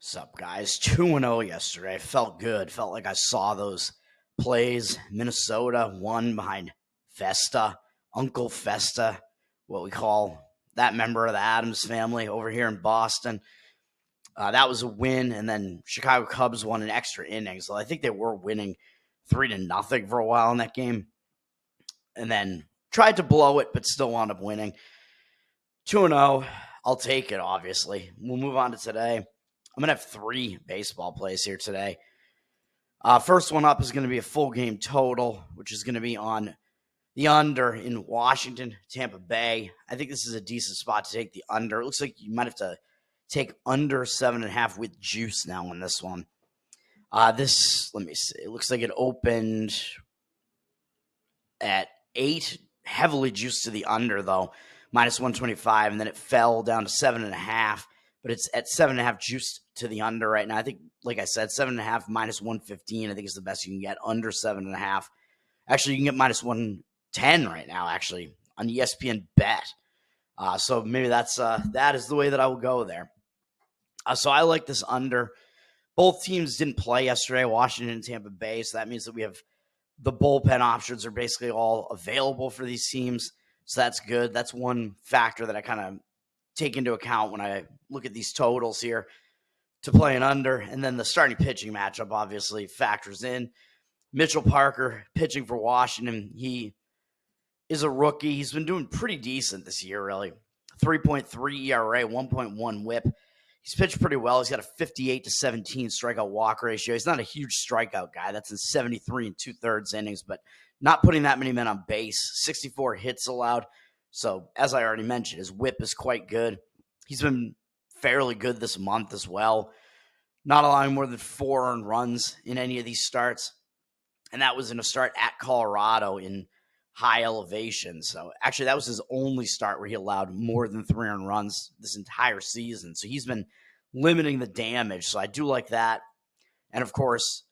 What's up, guys? 2-0 yesterday. Felt good. Felt like I saw those plays. Minnesota won behind Festa, Uncle Festa, what we call that member of the Adams family over here in Boston. That was a win, and then Chicago Cubs won in extra innings. So I think they were winning 3-0 for a while in that game, and then tried to blow it, but still wound up winning. 2-0. I'll take it, obviously. We'll move on to today. I'm going to have 3 baseball plays here today. First one up is going to be a full game total, which is going to be on the under in Washington, Tampa Bay. I think this is a decent spot to take the under. It looks like you might have to take under 7.5 with juice now on this one. Let me see. It looks like it opened at 8, heavily juiced to the under, though, minus 125, and then it fell down to 7.5. But it's at 7.5 juiced to the under right now. I think, like I said, 7.5 minus 115, I think is the best you can get. Under 7.5. Actually, you can get minus 110 right now, actually, on ESPN Bet. So maybe that is the way that I will go there. So I like this under. Both teams didn't play yesterday, Washington and Tampa Bay, so that means that we have the bullpen options are basically all available for these teams. So that's good. That's one factor that I kind of take into account when I look at these totals here to play an under. And then the starting pitching matchup obviously factors in. Mitchell Parker pitching for Washington. He is a rookie. He's been doing pretty decent this year, really. 3.3 ERA, 1.1 whip. He's pitched pretty well. He's got a 58-17 strikeout walk ratio. He's not a huge strikeout guy. That's in 73 2/3 innings, but not putting that many men on base. 64 hits allowed. So, as I already mentioned, his whip is quite good. He's been fairly good this month as well, not allowing more than 4 earned runs in any of these starts. And that was in a start at Colorado in high elevation. So, actually, that was his only start where he allowed more than 3 earned runs this entire season. So, he's been limiting the damage. So, I do like that. And, of course,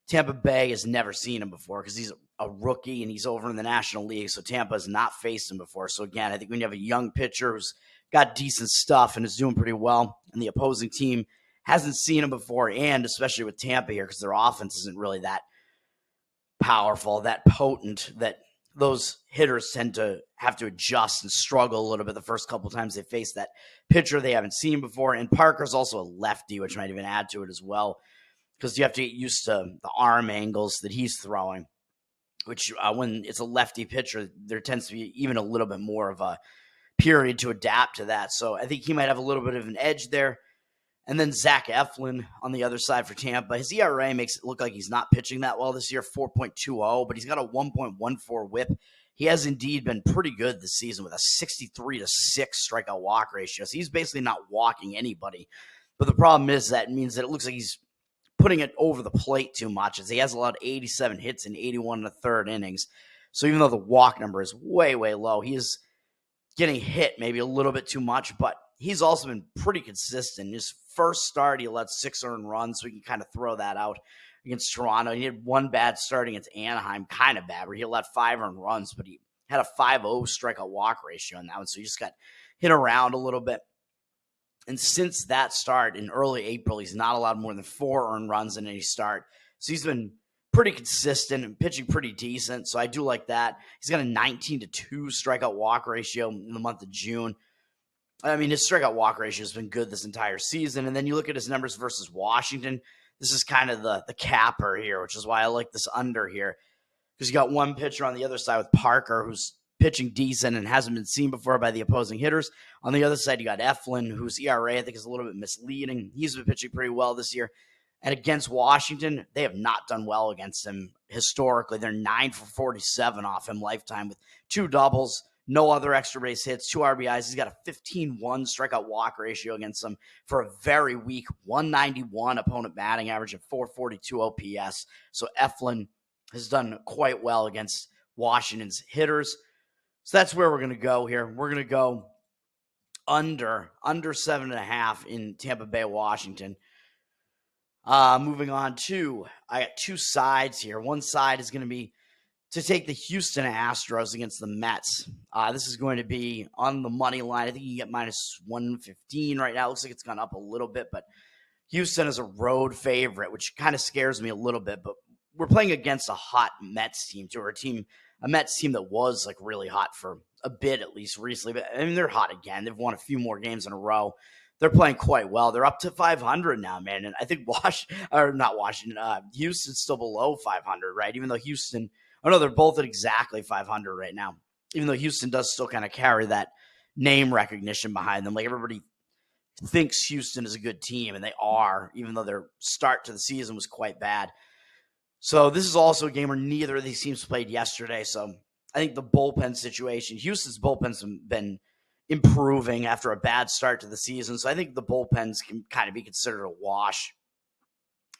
Tampa Bay has never seen him before because he's a rookie and he's over in the National League. So Tampa has not faced him before. So again, I think when you have a young pitcher who's got decent stuff and is doing pretty well, and the opposing team hasn't seen him before, and especially with Tampa here because their offense isn't really that powerful, that potent, that those hitters tend to have to adjust and struggle a little bit the first couple times they face that pitcher they haven't seen before. And Parker's also a lefty, which might even add to it as well, because you have to get used to the arm angles that he's throwing, which when it's a lefty pitcher, there tends to be even a little bit more of a period to adapt to that. So I think he might have a little bit of an edge there. And then Zach Eflin on the other side for Tampa. His ERA makes it look like he's not pitching that well this year, 4.20, but he's got a 1.14 whip. He has indeed been pretty good this season with a 63-6 strikeout walk ratio. So he's basically not walking anybody. But the problem is that it means that it looks like he's putting it over the plate too much, as he has allowed 87 hits in 81 1/3 innings. So even though the walk number is way, way low, he is getting hit maybe a little bit too much, but he's also been pretty consistent. His first start, he allowed 6 earned runs, so we can kind of throw that out against Toronto. He had one bad start against Anaheim, kind of bad, where he allowed 5 earned runs, but he had a 5.0 strikeout walk ratio in that one, so he just got hit around a little bit. And since that start in early April, he's not allowed more than 4 earned runs in any start. So he's been pretty consistent and pitching pretty decent. So I do like that. He's got a 19-2 strikeout walk ratio in the month of June. I mean, his strikeout walk ratio has been good this entire season. And then you look at his numbers versus Washington. This is kind of the capper here, which is why I like this under here. Because you got one pitcher on the other side with Parker, who's pitching decent and hasn't been seen before by the opposing hitters. On the other side, you got Eflin, whose ERA I think is a little bit misleading. He's been pitching pretty well this year. And against Washington, they have not done well against him historically. They're 9 for 47 off him lifetime with 2 doubles, no other extra base hits, 2 RBIs. He's got a 15-1 strikeout walk ratio against them for a very weak 191 opponent batting average and 442 OPS. So Eflin has done quite well against Washington's hitters. So that's where we're going to go here. We're going to go under 7.5 in Tampa Bay, Washington. Moving on to, I got 2 sides here. One side is going to be to take the Houston Astros against the Mets. This is going to be on the money line. I think you can get minus 115 right now. It looks like it's gone up a little bit, but Houston is a road favorite, which kind of scares me a little bit, but we're playing against a hot Mets team, too, or a Mets team that was like really hot for a bit, at least recently. But I mean, they're hot again. They've won a few more games in a row. They're playing quite well. They're up to 500 now, man. And I think Houston's still below 500, right? Even though Houston, oh no, they're both at exactly 500 right now. Even though Houston does still kind of carry that name recognition behind them. Like everybody thinks Houston is a good team, and they are, even though their start to the season was quite bad. So this is also a game where neither of these teams played yesterday. So I think the bullpen situation, Houston's bullpen's been improving after a bad start to the season. So I think the bullpens can kind of be considered a wash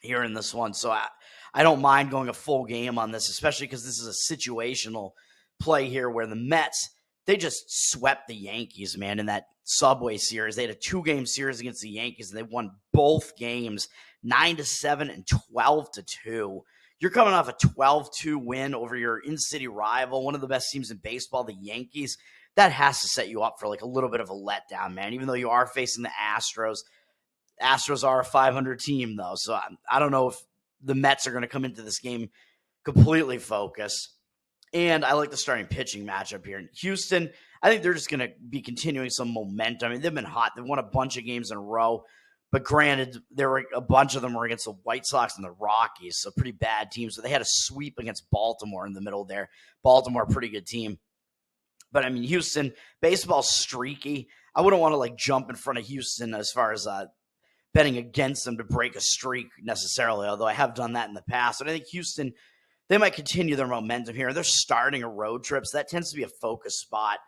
here in this one. So I don't mind going a full game on this, especially because this is a situational play here where the Mets, they just swept the Yankees, man, in that Subway Series. They had a 2-game series against the Yankees, and they won both games 9-7 and 12-2. You're coming off a 12-2 win over your in-city rival, one of the best teams in baseball, the Yankees. That has to set you up for like a little bit of a letdown, man, even though you are facing the Astros. Astros are a 500 team, though, so I don't know if the Mets are going to come into this game completely focused. And I like the starting pitching matchup here. In Houston, I think they're just going to be continuing some momentum. I mean, they've been hot. They've won a bunch of games in a row. But granted, there were a bunch of them were against the White Sox and the Rockies, so pretty bad teams. So they had a sweep against Baltimore in the middle there. Baltimore, pretty good team. But, I mean, Houston, baseball's streaky. I wouldn't want to, like, jump in front of Houston as far as betting against them to break a streak necessarily, although I have done that in the past. And I think Houston, they might continue their momentum here. They're starting a road trip, so that tends to be a focus spot.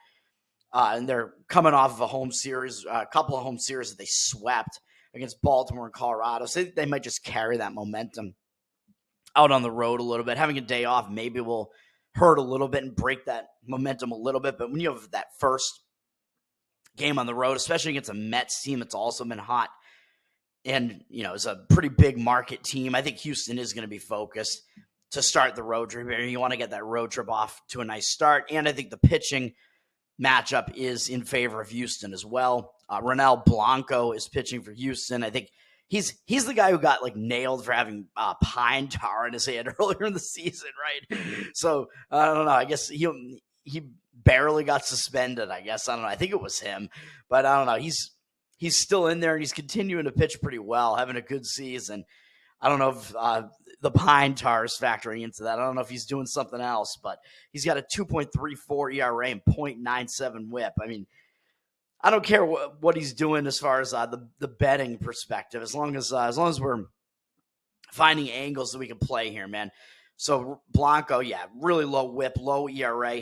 And they're coming off of a home series, a couple of home series that they swept against Baltimore and Colorado. So they might just carry that momentum out on the road a little bit. Having a day off maybe will hurt a little bit and break that momentum a little bit. But when you have that first game on the road, especially against a Mets team that's also been hot, and, you know, it's a pretty big market team, I think Houston is going to be focused to start the road trip. You want to get that road trip off to a nice start. And I think the pitching matchup is in favor of Houston as well. Ronel Blanco is pitching for Houston. I think he's the guy who got like nailed for having pine tar in his head earlier in the season, right? So I don't know. I guess he barely got suspended. I guess I don't know. I think it was him, but I don't know. He's still in there and he's continuing to pitch pretty well, having a good season. I don't know if the pine tar is factoring into that. I don't know if he's doing something else, but he's got a 2.34 ERA and 0.97 WHIP. I mean, I don't care what he's doing as far as the betting perspective, as long as we're finding angles that we can play here, man. So Blanco, yeah, really low WHIP, low ERA.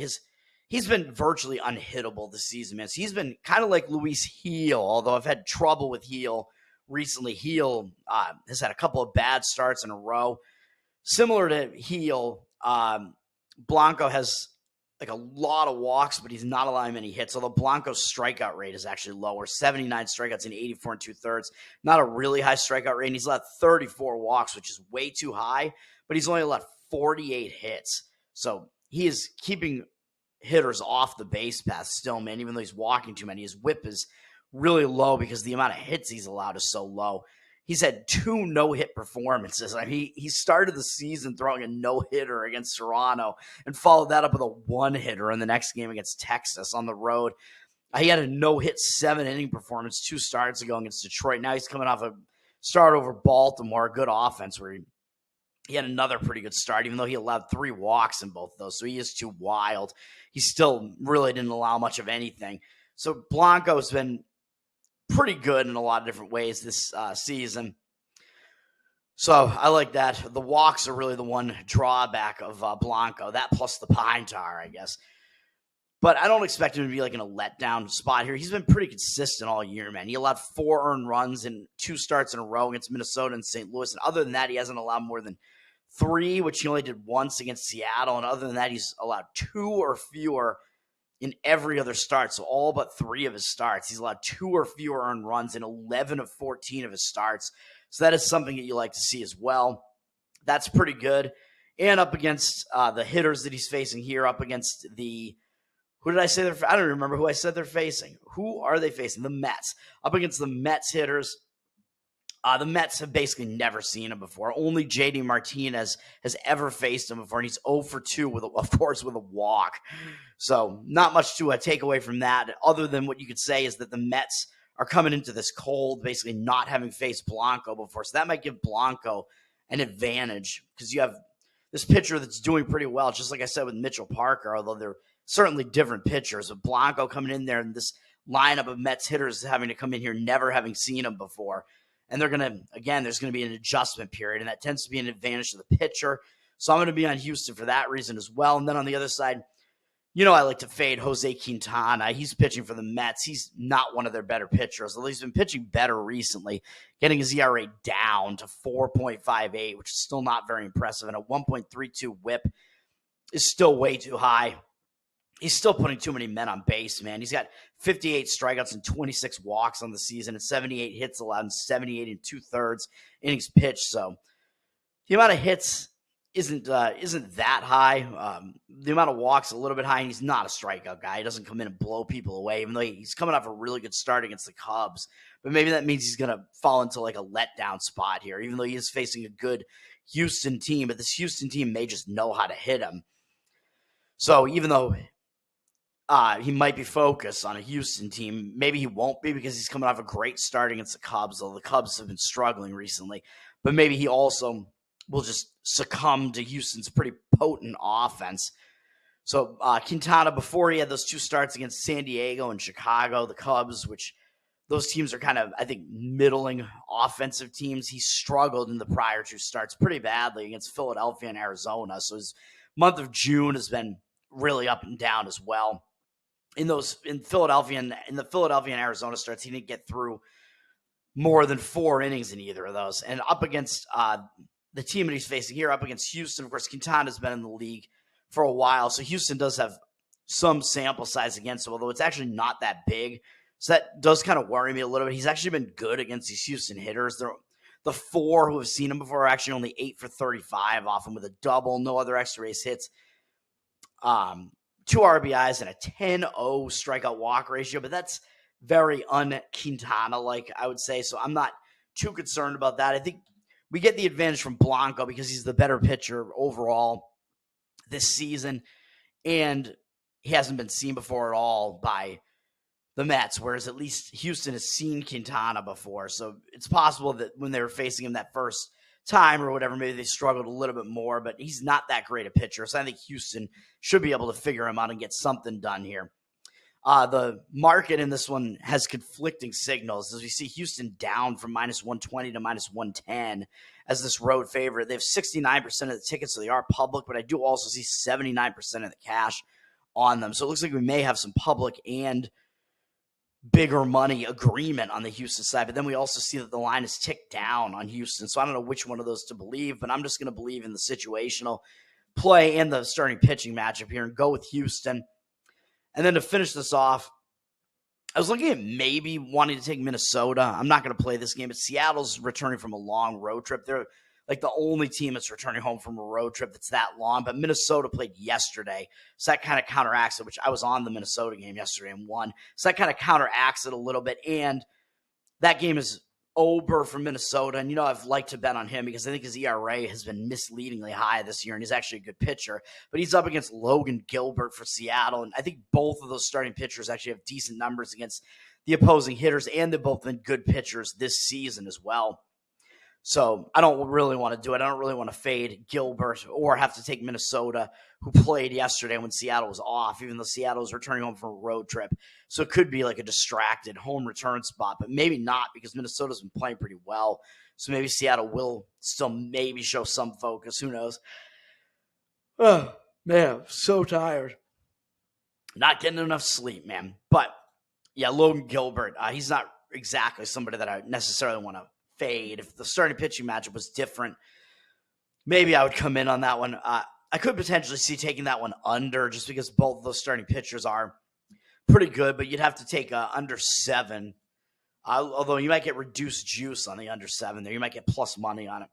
He's been virtually unhittable this season, man. So he's been kind of like Luis Gil, although I've had trouble with Gil recently. Gil has had a couple of bad starts in a row. Similar to Gil, Blanco has like a lot of walks, but he's not allowing many hits. Although Blanco's strikeout rate is actually lower, 79 strikeouts in 84 2/3. Not a really high strikeout rate. And he's allowed 34 walks, which is way too high, but he's only allowed 48 hits. So he is keeping hitters off the base path still, man, even though he's walking too many. His WHIP is really low because the amount of hits he's allowed is so low. He's had 2 no-hit performances. I mean, he started the season throwing a no-hitter against Toronto and followed that up with a 1-hitter in the next game against Texas on the road. He had a no-hit 7-inning performance 2 starts ago against Detroit. Now he's coming off a start over Baltimore, a good offense where he had another pretty good start, even though he allowed 3 walks in both of those. So he is too wild. He still really didn't allow much of anything. So Blanco's been pretty good in a lot of different ways this season. So I like that. The walks are really the one drawback of Blanco. That plus the pine tar, I guess. But I don't expect him to be like in a letdown spot here. He's been pretty consistent all year, man. He allowed 4 earned runs in 2 starts in a row against Minnesota and St. Louis. And other than that, he hasn't allowed more than 3, which he only did once against Seattle. And other than that, he's allowed 2 or fewer in every other start. So all but 3 of his starts. He's allowed 2 or fewer earned runs in 11 of 14 of his starts. So that is something that you like to see as well. That's pretty good. And up against the hitters that he's facing here, up against the who did I say I don't remember who I said they're facing. Who are they facing? The Mets. Up against the Mets hitters. The Mets have basically never seen him before. Only JD Martinez has ever faced him before, and he's 0 for 2, of course, with a walk. So not much to take away from that, other than what you could say is that the Mets are coming into this cold, basically not having faced Blanco before. So that might give Blanco an advantage because you have this pitcher that's doing pretty well, just like I said with Mitchell Parker, although they're certainly different pitchers. With Blanco coming in there and this lineup of Mets hitters having to come in here never having seen him before. And they're going to, again, there's going to be an adjustment period, and that tends to be an advantage to the pitcher. So I'm going to be on Houston for that reason as well. And then on the other side, I like to fade Jose Quintana. He's pitching for the Mets. He's not one of their better pitchers, although he's been pitching better recently, getting his ERA down to 4.58, which is still not very impressive. And a 1.32 whip is still way too high. He's still putting too many men on base, man. He's got 58 strikeouts and 26 walks on the season and 78 hits allowed and 78 and 2/3 innings pitched. So the amount of hits isn't that high. The amount of walks a little bit high, and he's not a strikeout guy. He doesn't come in and blow people away, even though he's coming off a really good start against the Cubs. But maybe that means he's going to fall into like a letdown spot here, even though he is facing a good Houston team. But this Houston team may just know how to hit him. So even though he might be focused on a Houston team, maybe he won't be because he's coming off a great start against the Cubs, although the Cubs have been struggling recently. But maybe he also will just succumb to Houston's pretty potent offense. So Quintana, before he had those two starts against San Diego and Chicago, the Cubs, which those teams are kind of, I think, middling offensive teams, he struggled in the prior two starts pretty badly against Philadelphia and Arizona. So his month of June has been really up and down as well. In the Philadelphia and Arizona starts, he didn't get through more than 4 innings in either of those. And up against the team that he's facing here, up against Houston, of course, Quintana's been in the league for a while, so Houston does have some sample size against him, although it's actually not that big. So that does kind of worry me a little bit. He's actually been good against these Houston hitters. The 4 who have seen him before are actually only 8 for 35 off him with a double, no other extra base hits. 2 RBIs and a 10-0 strikeout walk ratio, but that's very un-Quintana-like, I would say. So I'm not too concerned about that. I think we get the advantage from Blanco because he's the better pitcher overall this season, and he hasn't been seen before at all by the Mets, whereas at least Houston has seen Quintana before. So it's possible that when they were facing him that first time or whatever, maybe they struggled a little bit more, but he's not that great a pitcher. So I think Houston should be able to figure him out and get something done here. The market in this one has conflicting signals as we see Houston down from -120 to -110 as this road favorite. They have 69% of the tickets, so they are public, but I do also see 79% of the cash on them. So it looks like we may have some public and bigger money agreement on the Houston side, but then we also see that the line is ticked down on Houston. So I don't know which one of those to believe, but I'm just going to believe in the situational play and the starting pitching matchup here and go with Houston. And then to finish this off, I was looking at maybe wanting to take Minnesota. I'm not going to play this game, but Seattle's returning from a long road trip. They're like the only team that's returning home from a road trip that's that long, but Minnesota played yesterday. So that kind of counteracts it, which I was on the Minnesota game yesterday and won. So that kind of counteracts it a little bit. And that game is over for Minnesota. And, I've liked to bet on him because I think his ERA has been misleadingly high this year, and he's actually a good pitcher. But he's up against Logan Gilbert for Seattle, and I think both of those starting pitchers actually have decent numbers against the opposing hitters, and they've both been good pitchers this season as well. So I don't really want to do it. I don't really want to fade Gilbert or have to take Minnesota, who played yesterday when Seattle was off, even though Seattle was returning home from a road trip. So it could be like a distracted home return spot, but maybe not because Minnesota's been playing pretty well. So maybe Seattle will still maybe show some focus. Who knows? Oh, man, I'm so tired. Not getting enough sleep, man. But, yeah, Logan Gilbert, he's not exactly somebody that I necessarily want to fade. If the starting pitching matchup was different, maybe I would come in on that one. I could potentially see taking that one under just because both of those starting pitchers are pretty good, but you'd have to take under 7. Although you might get reduced juice on the under 7 there. You might get plus money on it.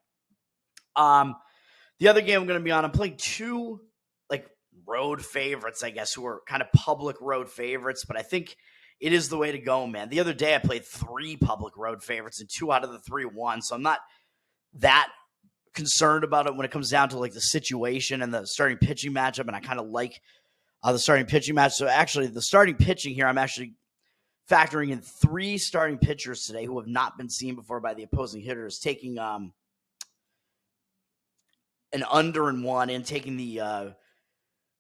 The other game I'm going to be on, I'm playing 2 like road favorites, I guess, who are kind of public road favorites, but I think it is the way to go, man. The other day I played 3 public road favorites and 2 out of the 3 won. So I'm not that concerned about it when it comes down to like the situation and the starting pitching matchup. And I kind of like the starting pitching match. So actually the starting pitching here, I'm actually factoring in 3 starting pitchers today who have not been seen before by the opposing hitters, taking an under in one and taking the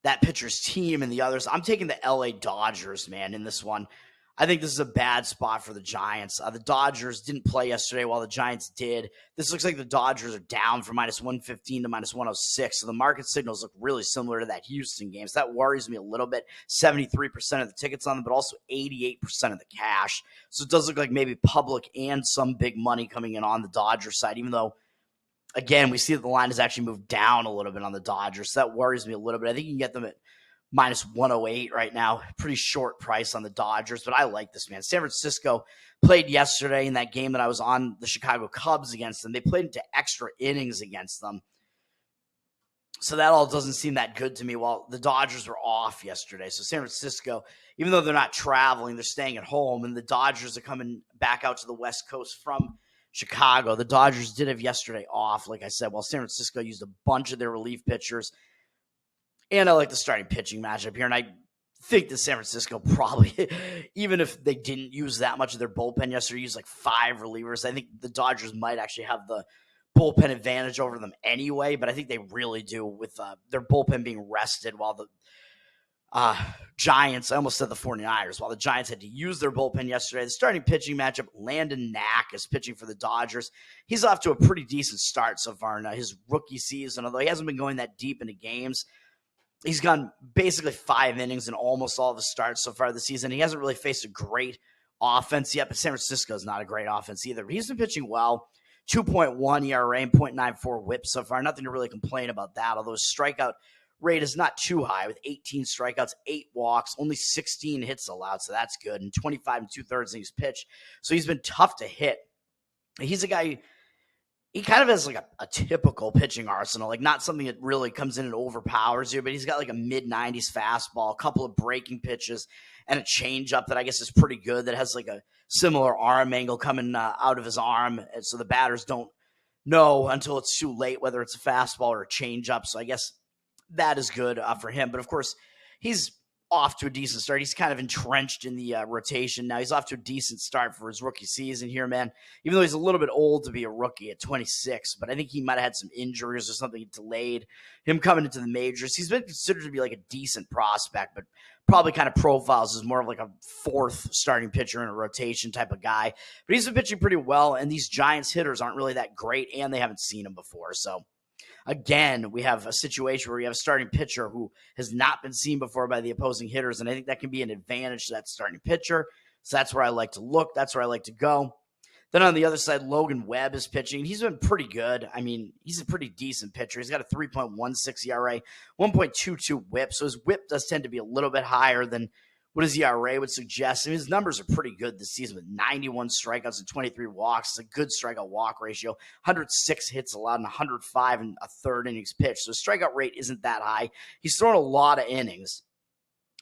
that pitcher's team and the others. I'm taking the LA Dodgers, man, in this one. I think this is a bad spot for the Giants. The Dodgers didn't play yesterday while the Giants did. This looks like the Dodgers are down from minus 115 to minus 106. So the market signals look really similar to that Houston game. So that worries me a little bit. 73% of the tickets on them, but also 88% of the cash. So it does look like maybe public and some big money coming in on the Dodgers side, even though, again, we see that the line has actually moved down a little bit on the Dodgers. So that worries me a little bit. I think you can get them at minus 108 right now. Pretty short price on the Dodgers, but I like this, man. San Francisco played yesterday in that game that I was on the Chicago Cubs against them. They played into extra innings against them. So that all doesn't seem that good to me while the Dodgers were off yesterday. So San Francisco, even though they're not traveling, they're staying at home, and the Dodgers are coming back out to the West Coast from Chicago. The Dodgers did have yesterday off, like I said, while San Francisco used a bunch of their relief pitchers. And I like the starting pitching matchup here. And I think that San Francisco probably, even if they didn't use that much of their bullpen yesterday, used like 5 relievers. I think the Dodgers might actually have the bullpen advantage over them anyway. But I think they really do with their bullpen being rested while the Giants, I almost said the 49ers, while the Giants had to use their bullpen yesterday. The starting pitching matchup, Landon Knack is pitching for the Dodgers. He's off to a pretty decent start so far in his rookie season, although he hasn't been going that deep into games. He's gone basically 5 innings in almost all of his starts so far this season. He hasn't really faced a great offense yet, but San Francisco is not a great offense either. He's been pitching well. 2.1 ERA and 0.94 whip so far. Nothing to really complain about that, although his strikeout rate is not too high with 18 strikeouts, 8 walks, only 16 hits allowed, so that's good, and 25 2/3 innings pitched. So he's been tough to hit. He's a guy, he kind of has like a typical pitching arsenal, like not something that really comes in and overpowers you, but he's got like a mid-90s fastball, a couple of breaking pitches, and a changeup that I guess is pretty good that has like a similar arm angle coming out of his arm, and so the batters don't know until it's too late whether it's a fastball or a changeup. So I guess that is good for him. But of course, he's off to a decent start. He's kind of entrenched in the rotation now. He's off to a decent start for his rookie season here, man. Even though he's a little bit old to be a rookie at 26, but I think he might have had some injuries or something delayed him coming into the majors. He's been considered to be like a decent prospect, but probably kind of profiles as more of like a 4th starting pitcher in a rotation type of guy. But he's been pitching pretty well, and these Giants hitters aren't really that great, and they haven't seen him before. So again, we have a situation where we have a starting pitcher who has not been seen before by the opposing hitters, and I think that can be an advantage to that starting pitcher. So that's where I like to look. That's where I like to go. Then on the other side, Logan Webb is pitching. He's been pretty good. I mean, he's a pretty decent pitcher. He's got a 3.16 ERA, 1.22 whip. So his whip does tend to be a little bit higher than what his ERA would suggest. I mean, his numbers are pretty good this season with 91 strikeouts and 23 walks. It's a good strikeout walk ratio, 106 hits allowed and 105 and a third innings pitched. So his strikeout rate isn't that high. He's thrown a lot of innings.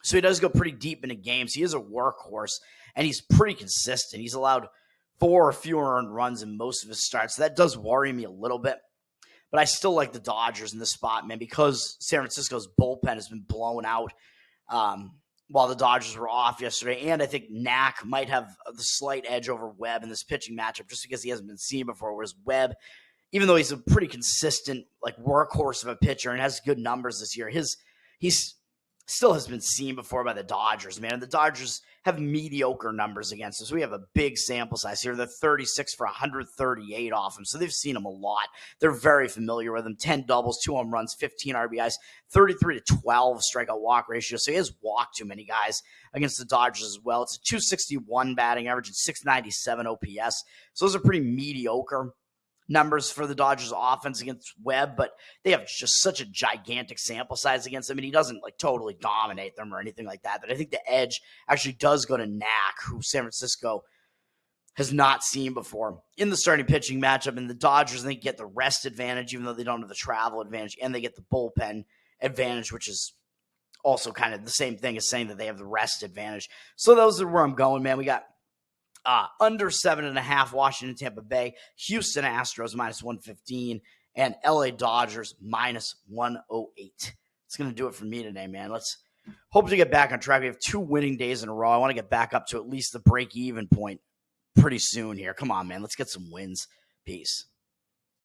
So he does go pretty deep into games. He is a workhorse, and he's pretty consistent. He's allowed 4 or fewer earned runs in most of his starts. So that does worry me a little bit. But I still like the Dodgers in this spot, man, because San Francisco's bullpen has been blown out while the Dodgers were off yesterday. And I think Knack might have the slight edge over Webb in this pitching matchup just because he hasn't been seen before, whereas Webb, even though he's a pretty consistent like workhorse of a pitcher and has good numbers this year, he's still has been seen before by the Dodgers, man. And the Dodgers have mediocre numbers against us. We have a big sample size here. They're 36 for 138 off him, so they've seen him a lot. They're very familiar with him. 10 doubles, 2 home runs, 15 RBIs, 33 to 12 strikeout walk ratio. So he has walked too many guys against the Dodgers as well. It's a 261 batting average and 697 OPS. So those are pretty mediocre numbers for the Dodgers offense against Webb, but they have just such a gigantic sample size against him, and he doesn't like totally dominate them or anything like that. But I think the edge actually does go to Knack, who San Francisco has not seen before in the starting pitching matchup. And the Dodgers, they get the rest advantage, even though they don't have the travel advantage, and they get the bullpen advantage, which is also kind of the same thing as saying that they have the rest advantage. So those are where I'm going, man. We got under 7.5, Washington, Tampa Bay, Houston Astros -115, and LA Dodgers -108. It's going to do it for me today, man. Let's hope to get back on track. We have 2 winning days in a row. I want to get back up to at least the break-even point pretty soon here. Come on, man. Let's get some wins. Peace.